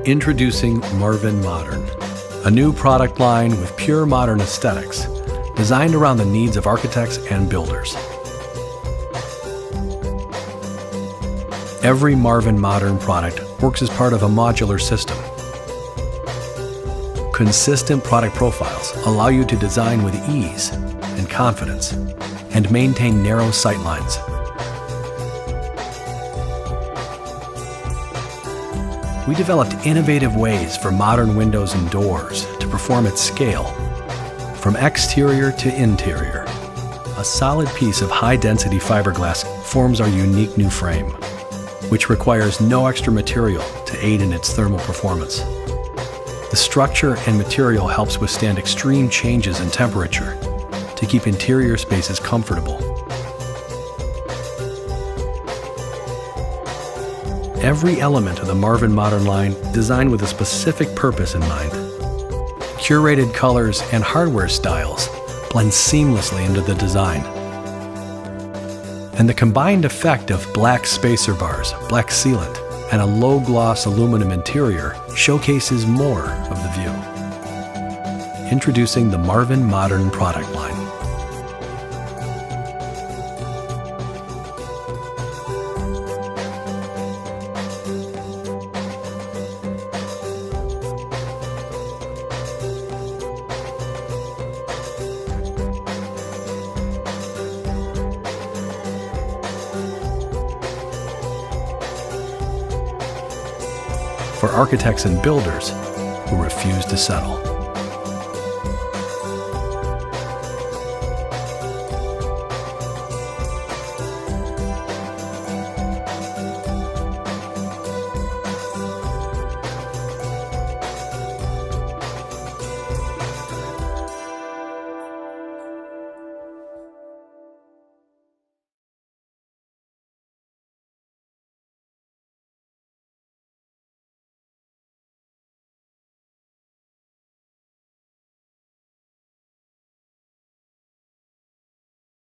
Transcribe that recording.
Introducing Marvin Modern, a new product line with pure modern aesthetics, designed around the needs of architects and builders. Every Marvin Modern product works as part of a modular system. Consistent product profiles allow you to design with ease and confidence and maintain narrow sight lines. We developed innovative ways for modern windows and doors to perform at scale, from exterior to interior. A solid piece of high-density fiberglass forms our unique new frame, which requires no extra material to aid in its thermal performance. The structure and material helps withstand extreme changes in temperature to keep interior spaces comfortable. Every element of the Marvin Modern line designed with a specific purpose in mind. Curated colors and hardware styles blend seamlessly into the design. And the combined effect of black spacer bars, black sealant, and a low-gloss aluminum interior showcases more of the view. Introducing the Marvin Modern product line. For architects and builders who refuse to settle.